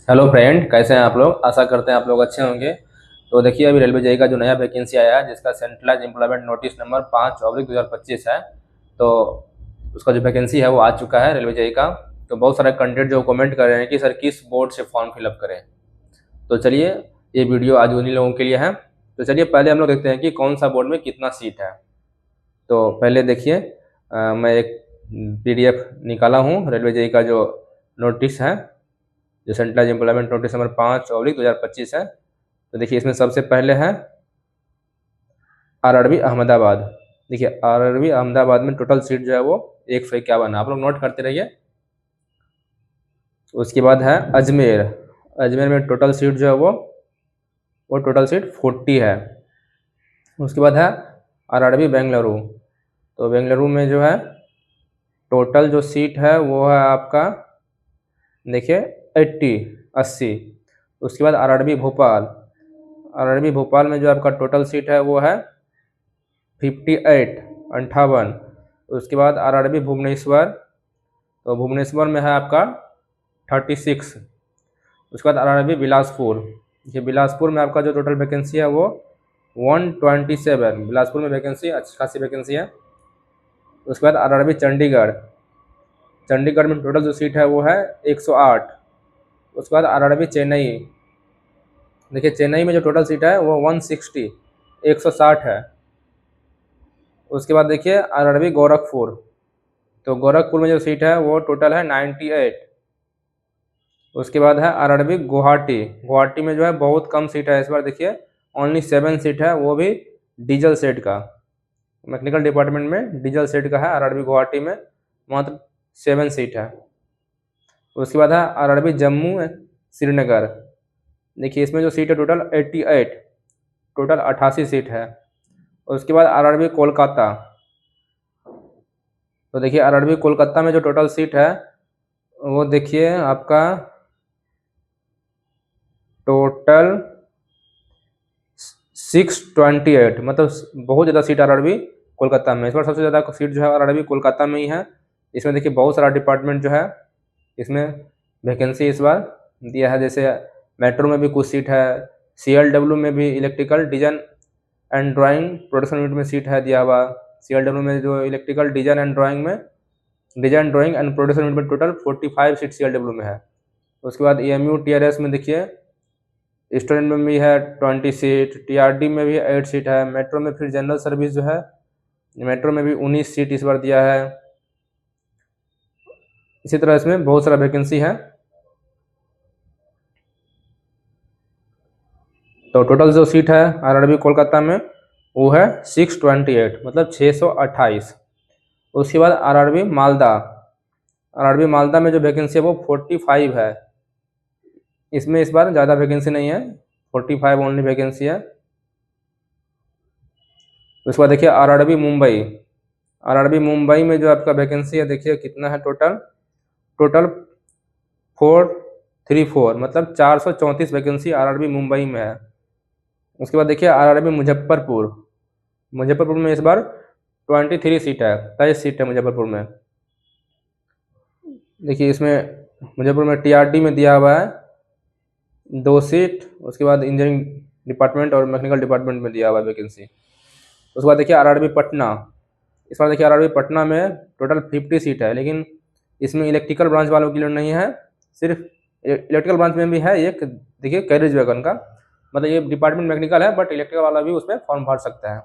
Hello friend, कैसे हैं आप लोग। आशा करते हैं आप लोग अच्छे होंगे। तो देखिए, अभी रेलवे जेई का जो नया वैकेंसी आया है, जिसका सेंट्रलाइज एम्प्लॉयमेंट नोटिस नंबर 5/2025 है। तो उसका जो वैकेंसी है वो आ चुका है रेलवे जेई का। तो बहुत सारे कैंडिडेट जो कमेंट कर रहे हैं कि सर किस बोर्ड से फॉर्म फिलअप करें। तो चलिए, ये वीडियो आज उन्हीं लोगों के लिए है। तो चलिए पहले हम लोग देखते हैं कि कौन सा बोर्ड में कितना सीट है। तो पहले देखिए, मैं एक पीडीएफ निकाला हूँ रेलवे जेई का जो नोटिस है, जो सेंट्रलाइज एम्प्लॉयमेंट नोटिस नंबर 5/2025 है। तो देखिए, इसमें सबसे पहले है आरआरबी अहमदाबाद। देखिए, आरआरबी अहमदाबाद में टोटल सीट जो है वो 151 है। आप लोग नोट करते रहिए। उसके बाद है अजमेर। अजमेर में टोटल सीट जो है वो टोटल सीट 40 है। उसके बाद है आरआरबी बेंगलुरु। तो बेंगलुरु में जो है टोटल जो सीट है वो है आपका, देखिए, 80। उसके बाद आरआरबी भोपाल। आरआरबी भोपाल में जो आपका टोटल सीट है वो है 58। उसके बाद आरआरबी भुवनेश्वर। तो भुवनेश्वर में है आपका 36। उसके बाद आरआरबी बिलासपुर। ये बिलासपुर में आपका जो टोटल वैकेंसी है वो 127। बिलासपुर में वैकेंसी अच्छी खासी वैकेंसी है। उसके बाद आरआरबी चंडीगढ़। चंडीगढ़ में टोटल जो सीट है वो है 108। उसके बाद आरआरबी चेन्नई। देखिए, चेन्नई में जो टोटल सीट है वो 160, 160 है। उसके बाद देखिए आरआरबी गोरखपुर। तो गोरखपुर में जो सीट है वो टोटल है 98। उसके बाद है आरआरबी गुवाहाटी। गुवाहाटी में जो है बहुत कम सीट है इस बार। देखिए, ओनली 7 सीट है, वो भी डीजल सेट का। मैकेनिकल डिपार्टमेंट में डीजल सेट का है आरआरबी गुवाहाटी में, मात्र 7 सीट है। उसके बाद है आरआरबी जम्मू श्रीनगर। देखिए, इसमें जो सीट है टोटल 88, टोटल 88 सीट है। उसके बाद आरआरबी कोलकाता। तो देखिए, आरआरबी कोलकाता में जो टोटल सीट है वो देखिए आपका टोटल 628, मतलब बहुत ज़्यादा सीट आरआरबी कोलकाता में। इस बार सबसे ज़्यादा सीट जो है आरआरबी कोलकाता में ही है। इसमें देखिए बहुत सारा डिपार्टमेंट जो है इसमें वैकेंसी इस बार दिया है। जैसे मेट्रो में भी कुछ सीट है, सीएलडब्ल्यू में भी electrical design and drawing production unit में सीट है दिया हुआ। सीएलडब्ल्यू में जो इलेक्ट्रिकल डिज़ाइन एंड ड्राइंग में, design drawing and production unit में टोटल 45 सीट सीएलडब्ल्यू में है। उसके बाद एएमयू टीआरएस में देखिए स्टूडेंट में भी है 20 सीट, टीआरडी में भी 8 सीट है। मेट्रो में फिर जनरल सर्विस जो है, मेट्रो में भी 19 सीट इस बार दिया है। इसी तरह इसमें बहुत सारा वैकेंसी है। तो टोटल जो सीट है आरआरबी कोलकाता में वो है 628, मतलब 628। उसके बाद आरआरबी मालदा। आरआरबी मालदा में जो वैकेंसी है वो 45 है। इसमें इस बार ज़्यादा वैकेंसी नहीं है, 45 ओनली वैकेंसी है। उसके बाद देखिए आरआरबी मुंबई। आरआरबी मुंबई में जो आपका वैकेंसी है देखिए कितना है टोटल, टोटल 434, मतलब 434 वैकेंसी आरआरबी मुंबई में है। उसके बाद देखिए आरआरबी मुजफ्फरपुर। मुजफ्फरपुर में इस बार 23 सीट है, 23 सीट है मुजफ्फरपुर में। देखिए, इसमें मुजफ्फरपुर में टीआरडी में दिया हुआ है 2 सीट। उसके बाद इंजीनियरिंग डिपार्टमेंट और मैकेनिकल डिपार्टमेंट में दिया हुआ है वैकेंसी। उसके बाद देखिए आरआरबी पटना। इस बार देखिए आरआरबी पटना में टोटल 50 सीट है, लेकिन इसमें इलेक्ट्रिकल ब्रांच वालों के लिए नहीं है, सिर्फ इलेक्ट्रिकल ब्रांच में भी है एक, देखिए, कैरेज वैगन का। मतलब ये डिपार्टमेंट मैकेनिकल है बट इलेक्ट्रिकल वाला भी उसमें फॉर्म भर सकता है।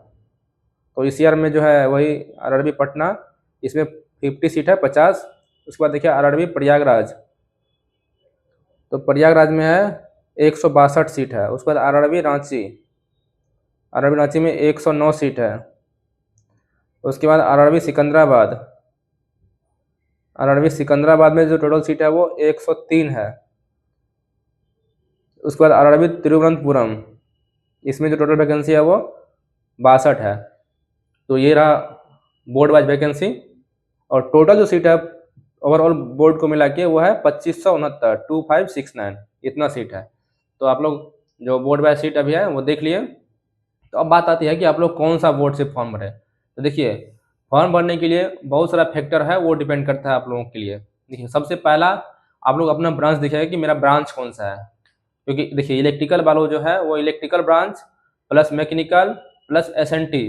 तो इस ईयर में जो है वही आरआरबी पटना, इसमें 50 सीट है, 50। उसके बाद देखिए आरआरबी प्रयागराज। तो प्रयागराज में है 162 सीट है। उसके बाद आरआरबी रांची। आरआरबी रांची में 109 सीट है। उसके बाद आरआरबी सिकंदराबाद। आरआरबी सिकंदराबाद में जो टोटल सीट है वो 103 है। उसके बाद आरआरबी तिरुवनंतपुरम। इसमें जो टोटल वैकेंसी है वो 62 है। तो ये रहा बोर्ड वाइज वैकेंसी। और टोटल जो सीट है ओवरऑल बोर्ड को मिला के वो है 2569, 2569, इतना सीट है। तो आप लोग जो बोर्ड वाइज सीट अभी है वो देख लिए। तो अब बात आती है कि आप लोग कौन सा बोर्ड से फॉर्म भरें। तो देखिए, फॉर्म भरने के लिए बहुत सारा फैक्टर है, वो डिपेंड करता है आप लोगों के लिए। देखिए, सबसे पहला आप लोग अपना ब्रांच दिखाएगा कि मेरा ब्रांच कौन सा है, क्योंकि देखिए इलेक्ट्रिकल वालों जो है वो electrical branch plus mechanical plus SNT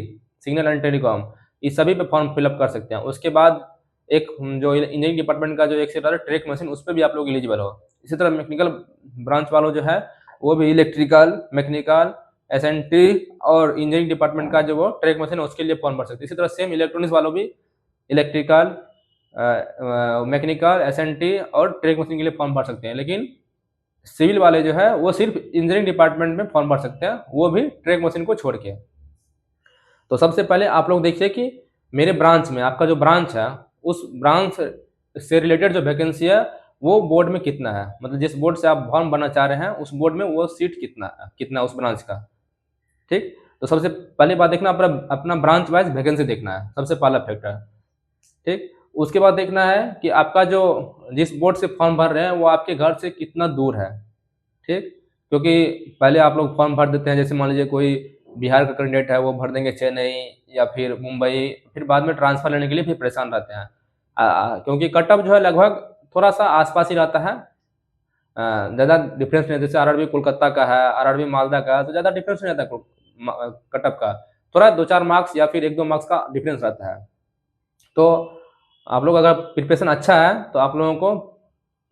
signal and telecom इस सभी पे फॉर्म फिलअप कर सकते हैं। उसके बाद एक जो इंजीनियरिंग डिपार्टमेंट का जो एक सेक्टर है ट्रैक मशीन, उस पर भी आप लोग एलिजिबल हो। इसी तरह मैकेनिकल ब्रांच वालों जो है वो भी इलेक्ट्रिकल, मैकेनिकल, एसएनटी और इंजीनियरिंग डिपार्टमेंट का जो वो ट्रैक मशीन है उसके लिए फॉर्म भर सकते हैं। इसी तरह सेम इलेक्ट्रॉनिक्स वालों भी इलेक्ट्रिकल, मैकेनिकल, एसएनटी और ट्रैक मशीन के लिए फॉर्म भर सकते हैं। लेकिन सिविल वाले जो है वो सिर्फ इंजीनियरिंग डिपार्टमेंट में फॉर्म भर सकते हैं, वो भी ट्रैक मशीन को छोड़ के। तो सबसे पहले आप लोग देखिए कि मेरे ब्रांच में, आपका जो ब्रांच है उस ब्रांच से रिलेटेड जो वैकेंसी है वो बोर्ड में कितना है, मतलब जिस बोर्ड से आप फॉर्म भरना चाह रहे हैं उस बोर्ड में वो सीट कितना उस ब्रांच का। ठीक, तो सबसे पहली बात देखना अपना ब्रांच वाइज वैकेंसी देखना है, सबसे पहला फैक्टर। ठीक, उसके बाद देखना है कि आपका जो जिस बोर्ड से फॉर्म भर रहे हैं वो आपके घर से कितना दूर है। ठीक, क्योंकि पहले आप लोग फॉर्म भर देते हैं, जैसे मान लीजिए कोई बिहार का कैंडिडेट है वो भर देंगे चेन्नई या फिर मुंबई, फिर बाद में ट्रांसफर लेने के लिए फिर परेशान रहते हैं। क्योंकि कट ऑफ जो है लगभग थोड़ा सा आसपास ही रहता है, ज़्यादा डिफरेंस नहीं। जैसे आरआरबी कोलकाता का है, आरआरबी मालदा का है, तो ज़्यादा डिफरेंस नहीं रहता कट ऑफ का, थोड़ा 2-4 मार्क्स या फिर 1-2 मार्क्स का डिफरेंस रहता है। तो आप लोग अगर प्रिपरेशन अच्छा है तो आप लोगों को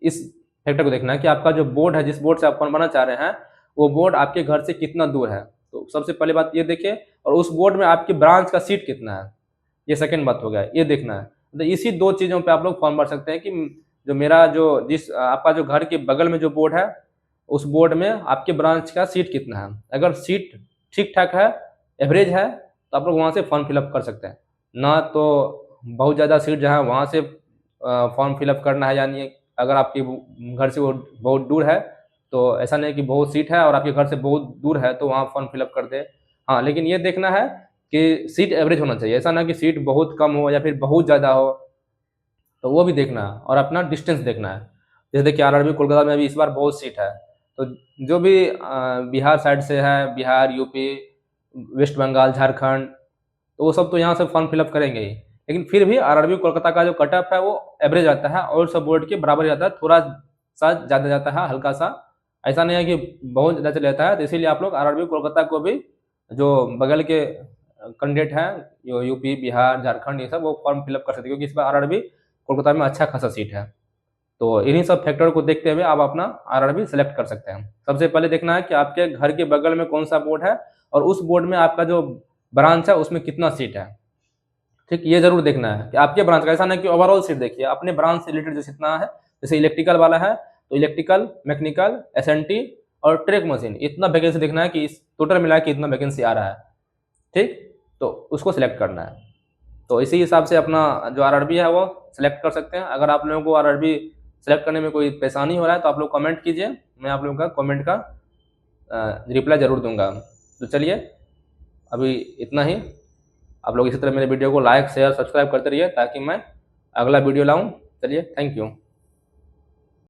इस फैक्टर को देखना है कि आपका जो बोर्ड है, जिस बोर्ड से आप फॉर्म भरना चाह रहे हैं वो बोर्ड आपके घर से कितना दूर है। तो सबसे पहली बात ये देखिए, और उस बोर्ड में आपकी ब्रांच का सीट कितना है, ये सेकंड बात हो गया, ये देखना है। तो इसी 2 चीज़ों पे आप लोग फॉर्म भर सकते हैं कि जो मेरा जो जिस आपका जो घर के बगल में जो बोर्ड है उस बोर्ड में आपके ब्रांच का सीट कितना है। अगर सीट ठीक ठाक है, एवरेज है, तो आप लोग वहाँ से फॉर्म फिलअप कर सकते हैं। ना तो बहुत ज़्यादा सीट जहाँ वहाँ से फॉर्म फिलअप करना है, यानी अगर आपके घर से वो बहुत दूर है तो ऐसा नहीं कि बहुत सीट है और आपके घर से बहुत दूर है तो वहाँ फॉर्म फिलअप कर दे। हाँ, लेकिन ये देखना है कि सीट एवरेज होना चाहिए, ऐसा ना कि सीट बहुत कम हो या फिर बहुत ज़्यादा हो, तो वो भी देखना है। और अपना डिस्टेंस देखना है। जैसे देखिए आरआरबी कोलकाता में भी इस बार बहुत सीट है, तो जो भी बिहार साइड से है, बिहार, यूपी, वेस्ट बंगाल, झारखंड, तो वो सब तो यहाँ से फॉर्म फिलअप करेंगे ही। लेकिन फिर भी आरआरबी कोलकाता का जो कट ऑफ है वो एवरेज आता है और सब बोर्ड के बराबर जाता है, थोड़ा सा ज़्यादा जाता है, हल्का सा। ऐसा नहीं है कि बहुत ज़्यादा चले जाता है। तो इसीलिए आप लोग आरआरबी कोलकाता को भी जो बगल के कैंडिडेट हैं, जो यूपी, बिहार, झारखंड, ये सब वो फॉर्म फिलअप कर सकते हैं, क्योंकि इस बार आरआरबी कोलकाता में अच्छा खासा सीट है। तो इन्हीं सब फैक्टर को देखते हुए आप अपना आरआरबी सेलेक्ट कर सकते हैं। सबसे पहले देखना है कि आपके घर के बगल में कौन सा बोर्ड है और उस बोर्ड में आपका जो ब्रांच है उसमें कितना सीट है। ठीक, ये जरूर देखना है कि आपके ब्रांच का, ऐसा नहीं कि ओवरऑल सीट देखिए, अपने ब्रांच से रिलेटेड जो जितना है। जैसे इलेक्ट्रिकल वाला है तो इलेक्ट्रिकल, मैकेनिकल, एसएनटी और ट्रैक मशीन, इतना वैकेंसी देखना है कि इस टोटल मिला के इतना वैकेंसी आ रहा है। ठीक, तो उसको सिलेक्ट करना है। तो इसी हिसाब से अपना जो आरआरबी है वो सिलेक्ट कर सकते हैं। अगर आप लोगों को आरआरबी सेलेक्ट करने में कोई परेशानी हो रहा है तो आप लोग कमेंट कीजिए, मैं आप लोगों का कमेंट का रिप्लाई ज़रूर दूंगा। तो चलिए अभी इतना ही। आप लोग इसी तरह मेरे वीडियो को लाइक, शेयर, सब्सक्राइब करते रहिए ताकि मैं अगला वीडियो लाऊं। चलिए, थैंक यू।